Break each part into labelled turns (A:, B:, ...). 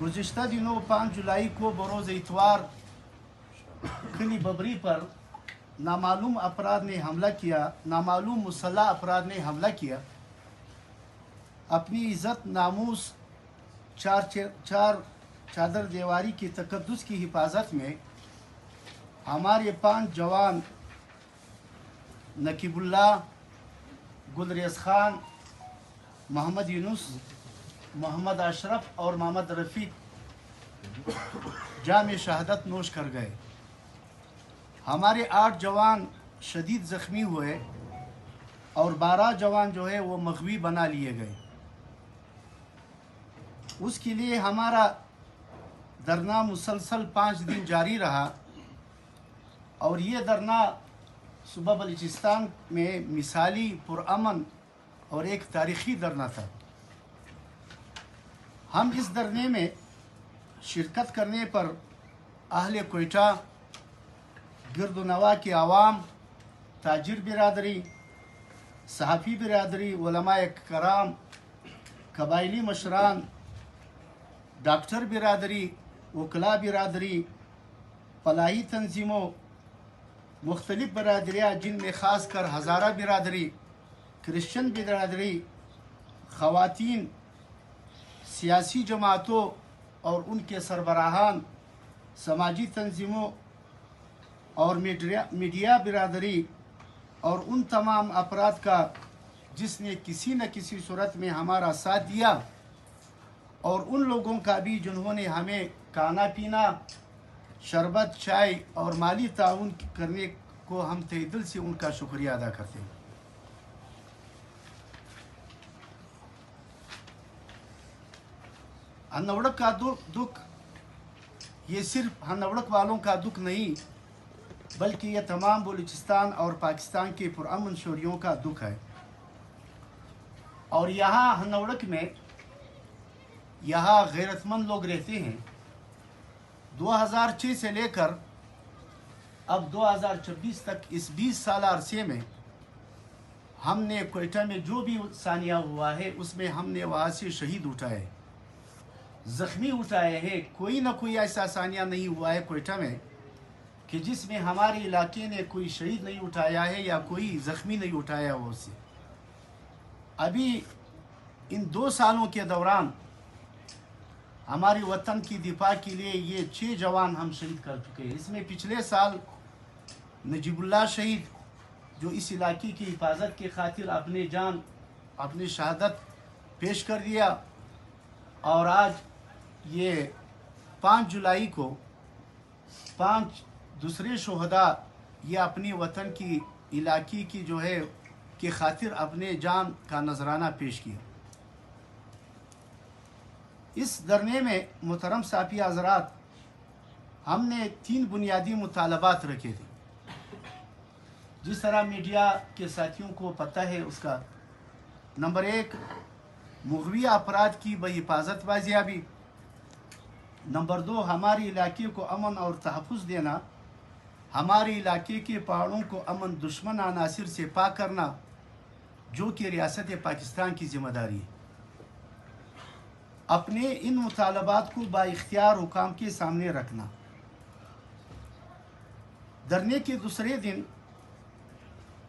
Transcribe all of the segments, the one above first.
A: گزشتہ دنوں 5 جولائی کو بروز اتوار کلی ببری پر نامعلوم افراد نے حملہ کیا، نامعلوم مسلح افراد نے حملہ کیا۔ اپنی عزت، ناموس، چار چادر دیواری کی تقدس کی حفاظت میں ہمارے 5 جوان نقیب اللہ، گلریز خان، محمد یونس، محمد اشرف اور محمد رفیق جام شہادت نوش کر گئے۔ ہمارے 8 جوان شدید زخمی ہوئے اور 12 جوان جو ہے وہ مغوی بنا لیے گئے۔ اس کے لیے ہمارا دھرنا مسلسل 5 دن جاری رہا، اور یہ دھرنا صوبہ بلوچستان میں مثالی، پرامن اور ایک تاریخی دھرنا تھا۔ ہم اس دھرنے میں شرکت کرنے پر اہل کوئٹہ، گرد و نواح کے عوام، تاجر برادری، صحافی برادری، علماء کرام، قبائلی مشران، ڈاکٹر برادری، وکلاء برادری، فلاحی تنظیموں، مختلف برادریاں جن میں خاص کر ہزارہ برادری، کرسچن برادری، خواتین، سیاسی جماعتوں اور ان کے سربراہان، سماجی تنظیموں اور میڈیا برادری اور ان تمام افراد کا جس نے کسی نہ کسی صورت میں ہمارا ساتھ دیا، اور ان لوگوں کا بھی جنہوں نے ہمیں کھانا پینا، شربت، چائے اور مالی تعاون کرنے کو ہم تہ دل سے ان کا شکریہ ادا کرتے ہیں۔ ہنوڑک کا دکھ یہ صرف ہنوڑک والوں کا دکھ نہیں، بلکہ یہ تمام بلوچستان اور پاکستان کے پرامن شہریوں کا دکھ ہے۔ اور یہاں ہنوڑک میں یہاں غیرت مند لوگ رہتے ہیں۔ 2006 سے لے کر اب 2026 تک اس 20 سالہ عرصے میں ہم نے کوئٹہ میں جو بھی ثانیہ ہوا ہے اس میں ہم نے وہاں سے شہید اٹھائے، زخمی اٹھائے ہیں۔ کوئی نہ کوئی ایسا ثانیہ نہیں ہوا ہے کوئٹہ میں کہ جس میں ہمارے علاقے نے کوئی شہید نہیں اٹھایا ہے یا کوئی زخمی نہیں اٹھایا ہو اس سے۔ ابھی ان 2 سالوں کے دوران ہمارے وطن کی دفاع کے لیے یہ 6 جوان ہم شہید کر چکے ہیں۔ اس میں پچھلے سال نجیب اللہ شہید جو اس علاقے کی حفاظت کی خاطر اپنے جان، اپنی شہادت پیش کر دیا، اور آج یہ 5 جولائی کو 5 دوسرے شہداء یہ اپنی وطن کی علاقے کی جو ہے کی خاطر اپنے جان کا نذرانہ پیش کیا۔ اس دھرنے میں محترم صحافی حضرات ہم نے 3 بنیادی مطالبات رکھے تھے۔ جس طرح میڈیا کے ساتھیوں کو پتہ ہے اس کا، نمبر 1 مغوی افراد کی بحفاظت بازیابی، نمبر 2 ہمارے علاقے کو امن اور تحفظ دینا، ہمارے علاقے کے پہاڑوں کو امن دشمن عناصر سے پاک کرنا، جو کہ ریاست پاکستان کی ذمہ داری ہے۔ اپنے ان مطالبات کو با اختیار حکام کے سامنے رکھنا۔ دھرنے کے دوسرے دن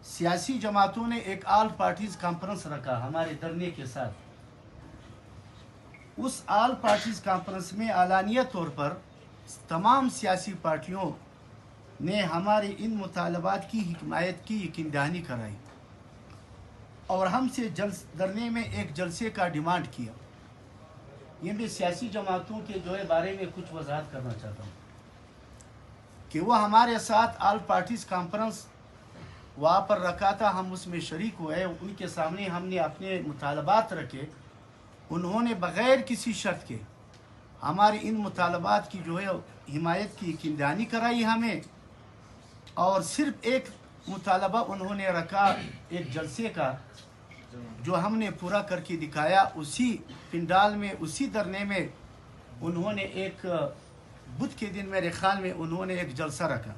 A: سیاسی جماعتوں نے ایک آل پارٹیز کانفرنس رکھا ہمارے دھرنے کے ساتھ۔ اس آل پارٹیز کانفرنس میں اعلانیہ طور پر تمام سیاسی پارٹیوں نے ہمارے ان مطالبات کی حمایت کی یقین دہانی کرائی، اور ہم سے دھرنے میں ایک جلسے کا ڈیمانڈ کیا۔ یہ میں سیاسی جماعتوں کے جو ہے بارے میں کچھ وضاحت کرنا چاہتا ہوں کہ وہ ہمارے ساتھ آل پارٹیز کانفرنس وہاں پر رکھا تھا، ہم اس میں شریک ہوئے، ان کے سامنے ہم نے اپنے مطالبات رکھے۔ انہوں نے بغیر کسی شرط کے ہمارے ان مطالبات کی جو ہے حمایت کی یقین دہانی کرائی ہمیں، اور صرف ایک مطالبہ انہوں نے رکھا ایک جلسے کا، جو ہم نے پورا کر کے دکھایا۔ اسی پنڈال میں، اسی دھرنے میں انہوں نے ایک بدھ کے دن میرے خیال میں انہوں نے ایک جلسہ رکھا،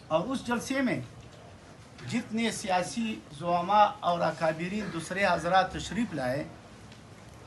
A: اور اس جلسے میں جتنے سیاسی زعماء اور اکابرین دوسرے حضرات تشریف لائے،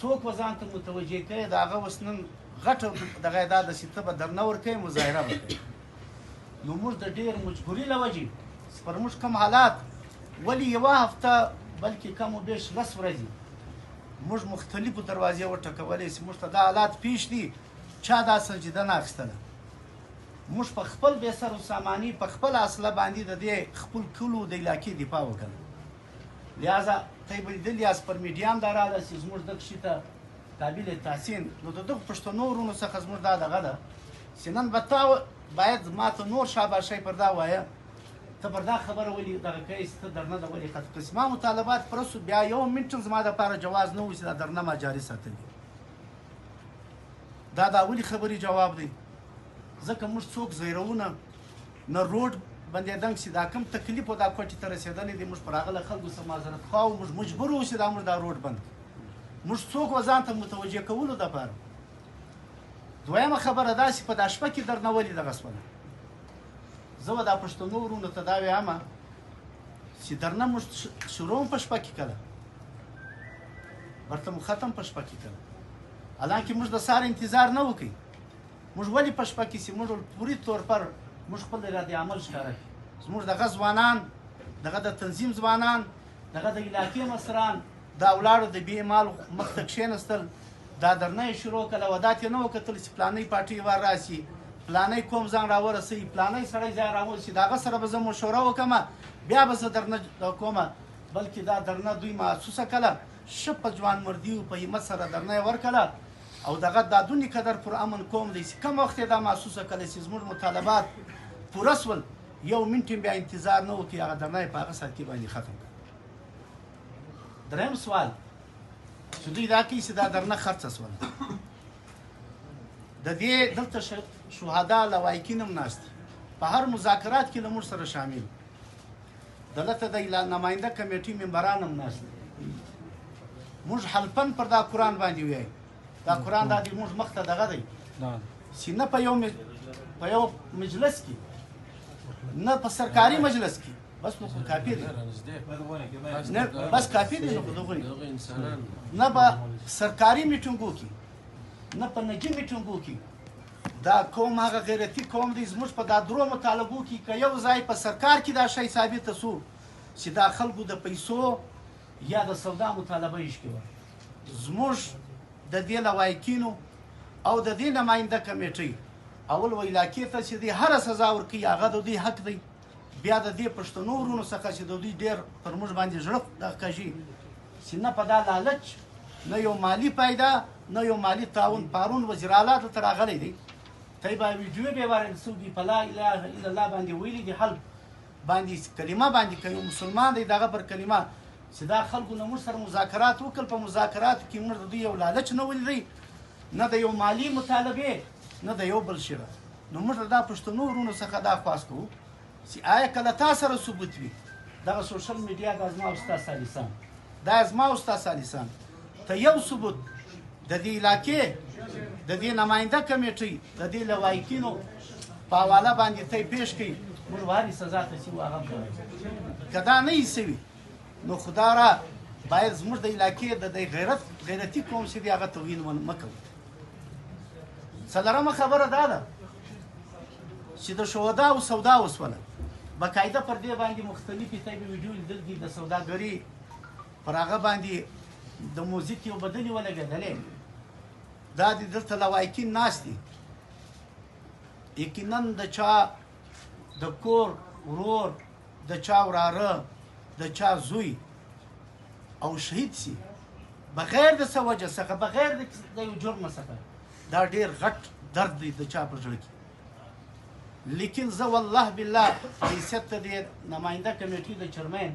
A: څوک وزان ته متوجه کوي دا هغه وسنن غټ دغه د سیته درنه ور کوي مظاهره وکړي نو موږ د ډیر مجبوري لوجي پر موږ کم حالات ولی یو هفته بلکې کم او بیش لس ورځې موږ مختلفو دروازې وټکولې چې موږ ته دا حالات پیش دي چا دا سجده نه اخیستله موږ په خپل بې سر و ساماني په خپل اصله باندې د دې خپل کلو د علاقې دفاع وکړه لہذا طيب دلیاس پر میډیام دراله چې زموږ د کشته قابل تحسین نو د دغه پښتنو ورونو څخه زموږ دا دغه ده چې نن به تا باید ماته نور شاباشي پر دا وایه ته پر دا خبره ولې دغه کوي چې ته درنه د ولې خط قسمه مطالبات پرسو بیا یو منټ زما دپاره جواز نه و چې دا درنه ما جاري ساتلي دا ولې خبرې جواب دی ځکه موږ څوک زیرونه نه روډ بندیدنګ چې دا کم تکلیف او دا کوټې ته رسېدلی دی موږ پر هغه له خلکو څخه معذرت خواهو موږ مجبور وو چې دا موږ دا روډ بند موږ څوک و ځان ته متوجه کولو دپاره. دویمه خبره دا چې په دا شپه کې درنه ولې دغه شوله. زه به دا پښتنو ورونو ته دا وایم چې درنه موږ شروع هم په شپه کې کله ورته مو ختم په شپه کې کله. حالانکې موږ د سهار انتظار نه وکړي. موږ ولې په شپه کې چې موږ پوري طور پر موږ خپل ارادې عمل ښکاره کړي. زموږ دغه ځوانان، دغه د تنظیم ځوانان، دغه د علاقې مشران دا ولاړو د بې مال مخ ته کښېنستل. دا درنه یې شروع کړه. ودات یې نه وکتل چې پلانۍ پارټۍ ور راسي، پلانۍ کوم ځان راورسوي، پلانۍ سړی ځای راورسي. د هغه سره به زه مشوره وکړم، بیا به زه درنه کومه. بلکې دا درنه دوی محسوسه کړه، ښه په ځوانمردي او په همت سره درنه یې ورکړه. او دغه دا دونې قدر پر امن قوم دی چې کوم وخت یې دا محسوسه کړه چې زموږ مطالبات پوره شول، یو منټ بیا انتظار نه وکړي، هغه درنه یې په هغه ساعت کې باندې ختم کړه. دریم سوال چې دوی دا کوي چې دا درنه خرڅه شوله. د دې دلته شهدا لوایکین هم ناست دي، په هر مذاکرات کې له موږ سره شامل. دلته د نماینده کمیټې ممبران هم ناست دي. موږ حلفاً پر دا قرآن باندې وایو. دا قرآن دا دی موږ مخ ته دغه دی چې نه په یو مجلس کې، نه په سرکاري مجلس کې، بس نو کافي دی، نه بس کافي دی، نو دغه نه په سرکاري میټینګو کې، نه په نجی میټینګو کې. دا قوم هغه غیرتي قوم دی. زموږ په دا درو مطالبو کې که یو ځای په سرکار کې دا شی ثابته سو چې دا خلکو د پیسو یا د سودا مطالبه یې شوه، زموږ د دې لوایکینو او د دې نماینده کمیټۍ اول و علاقې ته چې دوی هره سزا ورکوي، هغه د دوی حق دی. بیا د دې پښتنو ورونو څخه چې د دوی ډېر پر موږ باندې زړه دغه کږي چې نه په دا لالچ، نه یو مالي فایده، نه یو مالي تعاون. پارون وزیر اعلی دلته راغلی دی، تی به ویډیو به ورسوي په لا اله الا الله باندې ویلي دي، حل باندې کلمه باندې کوي، مسلمان دی دغه پر کلمه چې دا خلکو نه موږ سره مذاکرات وکړل. په مذاکراتو کې موږ د دوی یو لالچ نه ولیدی، نه د یو مالي مطالبې، نه د یو بل شي. نو موږ دا پښتنو ورونو څخه دا خواست کوو چې آیا کله تا سره ثبوت وي دغه سوشل میډیا دا زما او ستا سالیسان، دا زما او ستا سالیسان، ته یو ثبوت د دې علاقې د دې نماینده کمیټۍ د دې لوایکینو په حواله باندې ته پیش کړي، موږ واري سزا ته چې هغه که دا نه یې سوي نو خدا را باید زموږ د علاقې د غیرتي قوم چې دی هغه توهین مه کوو. څلورمه خبره دا ده چې د شهدا او سودا وسوله، باقاعده پر دې باندې مختلفې طیبې ویډیو لیدل دي د سوداګري پر هغه باندې د موزیک یو بدلې ولګېدلې. دا دې دلته لوایکین ناست دي، یقینا د چا د کور ورور، د چا وراره، د چا زوی او شهید سي بغیر د څه وجه څخه، بغیر د یو جرم څخه، دا ډېر غټ درد دی د چا په زړه کې. لیکن زه والله بالله حیثیت د دې نماینده کمیټې د چیرمن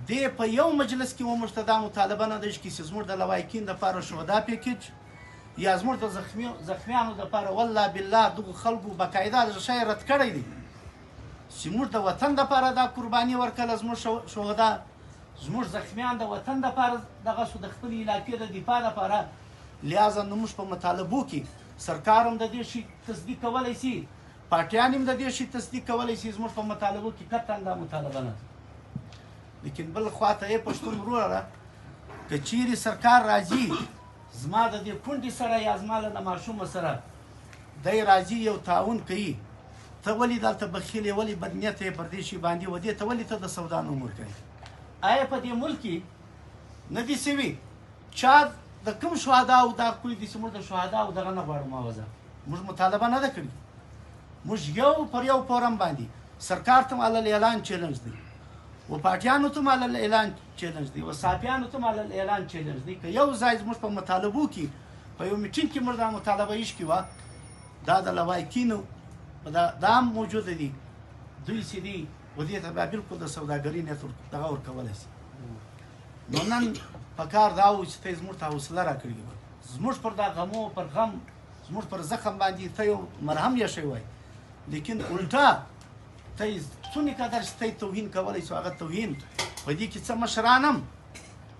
A: دې په یو مجلس کې موږ ته دا مطالبه نه ده چې زموږ د لوایکین دپاره شهدا پیکج یا زموږ د زخمیانو دپاره، والله بالله دغو خلکو باقاعده دغه شی رد کړی دی چې موږ د وطن دپاره دا قرباني ورکړله، زموږ شهدا، زموږ زخمیان د وطن دپاره دغه شو، د خپلې علاقې د دفاع دپاره. لہذا نو موږ په مطالبو کې سرکار هم د دې شي تصدیق کولی شي، پارټیان هم د دې شي تصدیق کولی شي، زموږ په مطالبو کې قطعا دا مطالبه نه ده. لیکن بل خواته یې پښتون وروره که چیرې سرکار راځي زما د دې کونډې سره یا زما له ماشومه سره دی راځي یو تعاون کوي، ته ولې دلته بخیل یې، ولې بدنیت یې پر دې شي باندې ودې ته ولې ته د سودا نه ورکوې؟ آیا په دې ملک کې نه دي سوي چا د کوم شهداو دا کړي دي چې موږ د شهداو دغه نه غواړو معاوضه؟ موږ مطالبه نه ده کړې. موږ یو پر یو فورم باندې سرکار ته علل اعلان چیلنج دی، و پارټیانو ته علل اعلان چیلنج دی، و صحافیانو ته علل اعلان چیلنج دی. که یو ځای زموږ په مطالبو کې په یو میټینګ کې موږ دا مطالبه ایښکې وه، دا د لوایکینو دا هم موجوده دي، دوی چې دي و دې ته بیا بلکل د سوداګري نیت دغه ورکولی شي. نو نن پکار دا و چې ته یې زموږ ته حوصله راکړې وه، زموږ پر دا غمو پر غم، زموږ پر زخم باندې ته یو مرهم ایښی وای، لیکن الټا ته یې څومره قدر چې ته یې توهین کولی شو، هغه توهین په دې کې څه مشران هم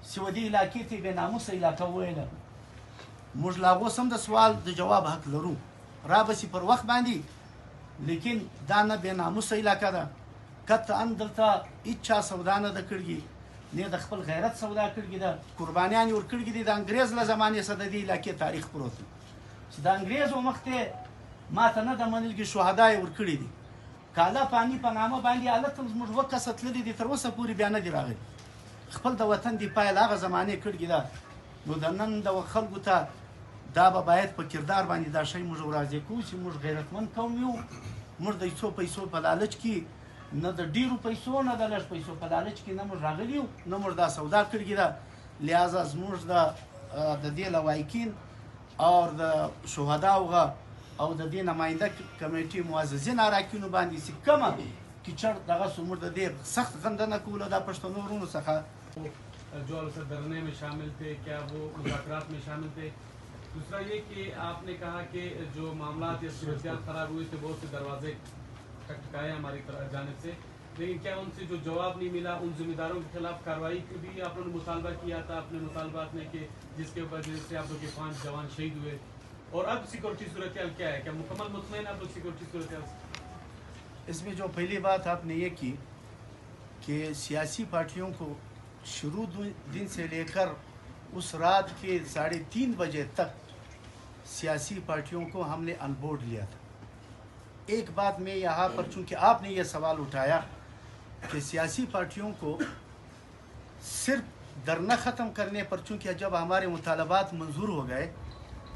A: چې ودې علاقې ته بې ناموسه علاقه وویله. موږ لا اوس هم د سوال د جواب حق لرو، را به سي پر وخت باندې، لیکن دا نه بې ناموسه علاقه ده. قطعا دلته هېچا سودا نه ده کړې، نه د خپل غیرت سودا کړې ده. قربانیان یې ورکړي دي د انګریز له زمانې څخه د دې علاقې تاریخ پروت دی چې د انګریزو مخ ته ما ته نه ده منل کې شهدا یې ورکړي دي. کالا پانی په نامه باندې هلته زموږ 2 کسه تللي دي، تر اوسه پورې بیا نه دي راغلي. خپل د وطن دفاع یې له هغه زمانې کړې ده. نو د نن د خلکو ته دا به باید په کردار باندې دا شی موږ ورازې کوو چې موږ غیرتمند قوم یو. موږ د څو پیسو په لالچ کې، نه د ډیرو پیسو نه د لږ پیسو په لالچ کې نه موږ راغلي یو، نه موږ دا سودا کړې ده. لہذا زموږ د دې لوایکین او د شهداو او د دې نماینده کمیټې معززین اراکینو باندې چې کومه کیچړ دغه موږ د دې سخت غندنه کوله د پښتنو ورونو څخه.
B: جو دھرنے میں شامل تھے کیا وہ مذاکرات میں شامل تھے؟ دوسرا یہ کہ آپ نے کہا کہ جو معاملات یا صورتحال خراب ہوئے تھے بہت سے دروازے کھٹکھائے ہماری جانب سے، لیکن کیا ان سے جو جواب نہیں ملا؟ ان ذمہ داروں کے خلاف کارروائی کی بھی آپ نے مطالبہ کیا تھا اپنے مطالبات میں کہ جس کے وجہ سے آپ لوگ کے 5 جوان شہید ہوئے، اور اب سیکورٹی صورتحال کیا ہے؟ کیا مکمل مطمئن آپ لوگ سیکورٹی صورتحال سے؟
A: اس میں جو پہلی بات آپ نے یہ کی کہ سیاسی پارٹیوں کو شروع دن سے لے کر اس رات کے 3:30 بجے تک سیاسی پارٹیوں کو ہم نے ان بورڈ لیا تھا. ایک بات میں یہاں پر چونکہ آپ نے یہ سوال اٹھایا کہ سیاسی پارٹیوں کو صرف دھرنا ختم کرنے پر، چونکہ جب ہمارے مطالبات منظور ہو گئے،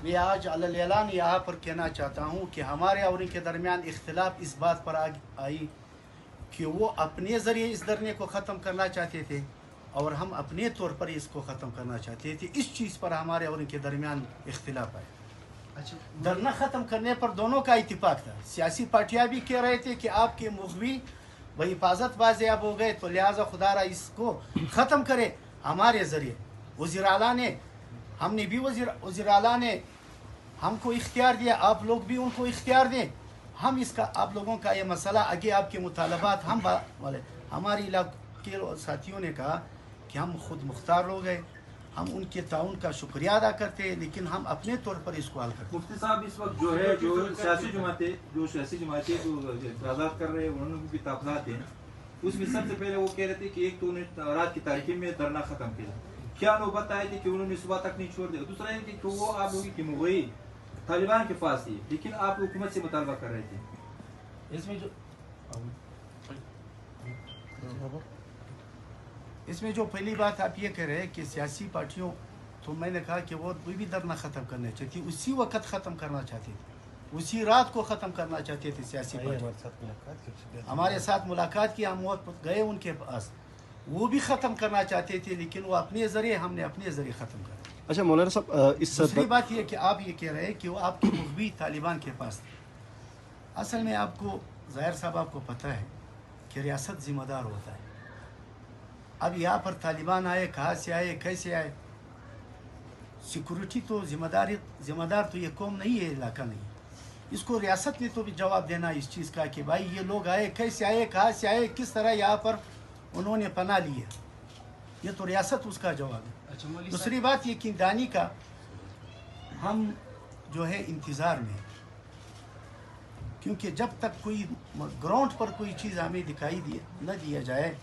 A: میں آج علی اعلان یہاں پر کہنا چاہتا ہوں کہ ہمارے اور ان کے درمیان اختلاف اس بات پر آئی کہ وہ اپنے ذریعے اس دھرنے کو ختم کرنا چاہتے تھے اور ہم اپنے طور پر اس کو ختم کرنا چاہتے تھے. اس چیز پر ہمارے اور ان کے درمیان اختلاف آئے. دھرنا ختم کرنے پر دونوں کا اتفاق تھا. سیاسی پارٹیاں بھی کہہ رہے تھے کہ آپ کے مخبی و حفاظت بازیاب ہو گئے، تو لہٰذا خدا را اس کو ختم کرے ہمارے ذریعے. وزیر اعلیٰ نے، ہم نے بھی وزیر اعلیٰ نے ہم کو اختیار دیا، آپ لوگ بھی ان کو اختیار دیں. ہم اس کا آپ لوگوں کا یہ مسئلہ آگے آپ کے مطالبات ہم ہماری علاقے کے ساتھیوں نے کہا کہ ہم خود مختار لوگ ہیں، ہم ان کے تعاون کا شکریہ ادا کرتے ہیں، لیکن ہم اپنے طور پر اس کو حل کرتے ہیں.
C: مفتی صاحب اس وقت جو ہے جو سیاسی جماعتیں جو اعتراضات کر رہے ہیں انہوں نے بھی تاخلات ہیں. اس میں سب سے پہلے وہ کہہ رہے تھے کہ ایک تو انہیں رات کی تاریخی میں دھرنا ختم کیا، کیا نوبت آئی تھی کہ انہوں نے صبح تک نہیں چھوڑ دیا. دوسرا یہ کہ وہ آپ لوگوں کی مغوی طالبان کے پاس تھی، لیکن آپ حکومت سے مطالبہ کر رہے تھے.
A: اس میں جو پہلی بات آپ یہ کہہ رہے ہیں کہ سیاسی پارٹیوں، تو میں نے کہا کہ وہ بھی دھرنا ختم کرنا چاہتی، اسی وقت ختم کرنا چاہتے تھے، اسی رات کو ختم کرنا چاہتے تھے. سیاسی پارٹی ہمارے ساتھ ملاقات کی، ہم گئے ان کے پاس، وہ بھی ختم کرنا چاہتے تھے، لیکن وہ اپنے ذریعے، ہم نے اپنے ذریعے ختم کر.
D: اچھا مولانا صاحب، اس
A: دوسری بات یہ کہ آپ یہ کہہ رہے ہیں کہ وہ آپ کے مخبی طالبان کے پاس تھے. اصل میں آپ کو ظاہر صاحب آپ کو پتہ ہے کہ ریاست ذمہ دار ہوتا ہے. اب یہاں پر طالبان آئے، کہاں سے آئے، کیسے آئے؟ سیکورٹی تو ذمہ دار تو یہ قوم نہیں ہے، علاقہ نہیں. اس کو ریاست نے تو بھی جواب دینا اس چیز کا کہ بھائی یہ لوگ آئے، کیسے آئے، کہاں سے آئے، کس طرح یہاں پر انہوں نے پناہ لی ہے. یہ تو ریاست اس کا جواب ہے. دوسری بات یہ کہ دانی کا ہم جو ہے انتظار میں، کیونکہ جب تک کوئی گراؤنڈ پر کوئی چیز ہمیں دکھائی نہ دیا جائے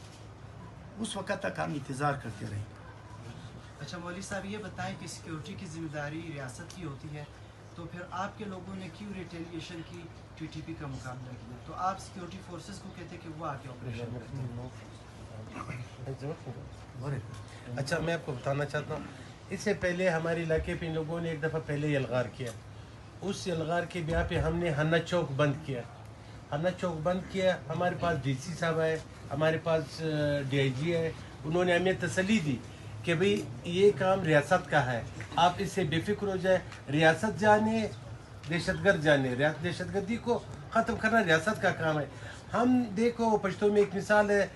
A: اس وقت تک ہم انتظار کرتے رہیں.
E: اچھا مولوی صاحب یہ بتائیں کہ سیکیورٹی کی ذمہ داری ریاست کی ہوتی ہے، تو پھر آپ کے لوگوں نے کیوں ریٹیلیشن کی ٹی ٹی پی کا مقابلہ کیا؟ تو آپ سیکیورٹی فورسز کو کہتے کہ وہ آ کے آپریشن کرتے.
F: اچھا میں آپ کو بتانا چاہتا ہوں، اس سے پہلے ہمارے علاقے پہ ان لوگوں نے ایک دفعہ پہلے یلغار کیا. اس یلغار کے بیاہ پہ ہم نے ہنا چوک بند کیا. ہنا چوک بند کیا، ہمارے پاس ڈی سی صاحب آئے، ہمارے پاس ڈی آئی جی ہے، انہوں نے ہمیں تسلی دی کہ بھئی یہ کام ریاست کا ہے، آپ اس سے بے فکر ہو جائے. ریاست جانے، دہشت گرد جانے، دہشت گردی کو ختم کرنا ریاست کا کام ہے. ہم دیکھو پشتو میں ایک مثال ہے،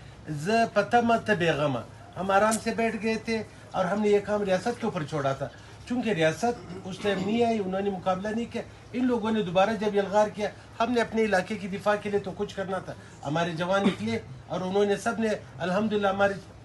F: ز پتہ مت بیغمہ، ہم آرام سے بیٹھ گئے تھے اور ہم نے یہ کام ریاست کے اوپر چھوڑا تھا. چونکہ ریاست اس ٹائم نہیں آئی، انہوں نے مقابلہ نہیں کیا. ان لوگوں نے دوبارہ جب یلغار کیا، ہم نے اپنے علاقے کی دفاع کے لیے تو کچھ کرنا تھا. ہمارے جوان نکلے اور انہوں نے سب نے الحمدللہ ہمارے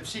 G: FC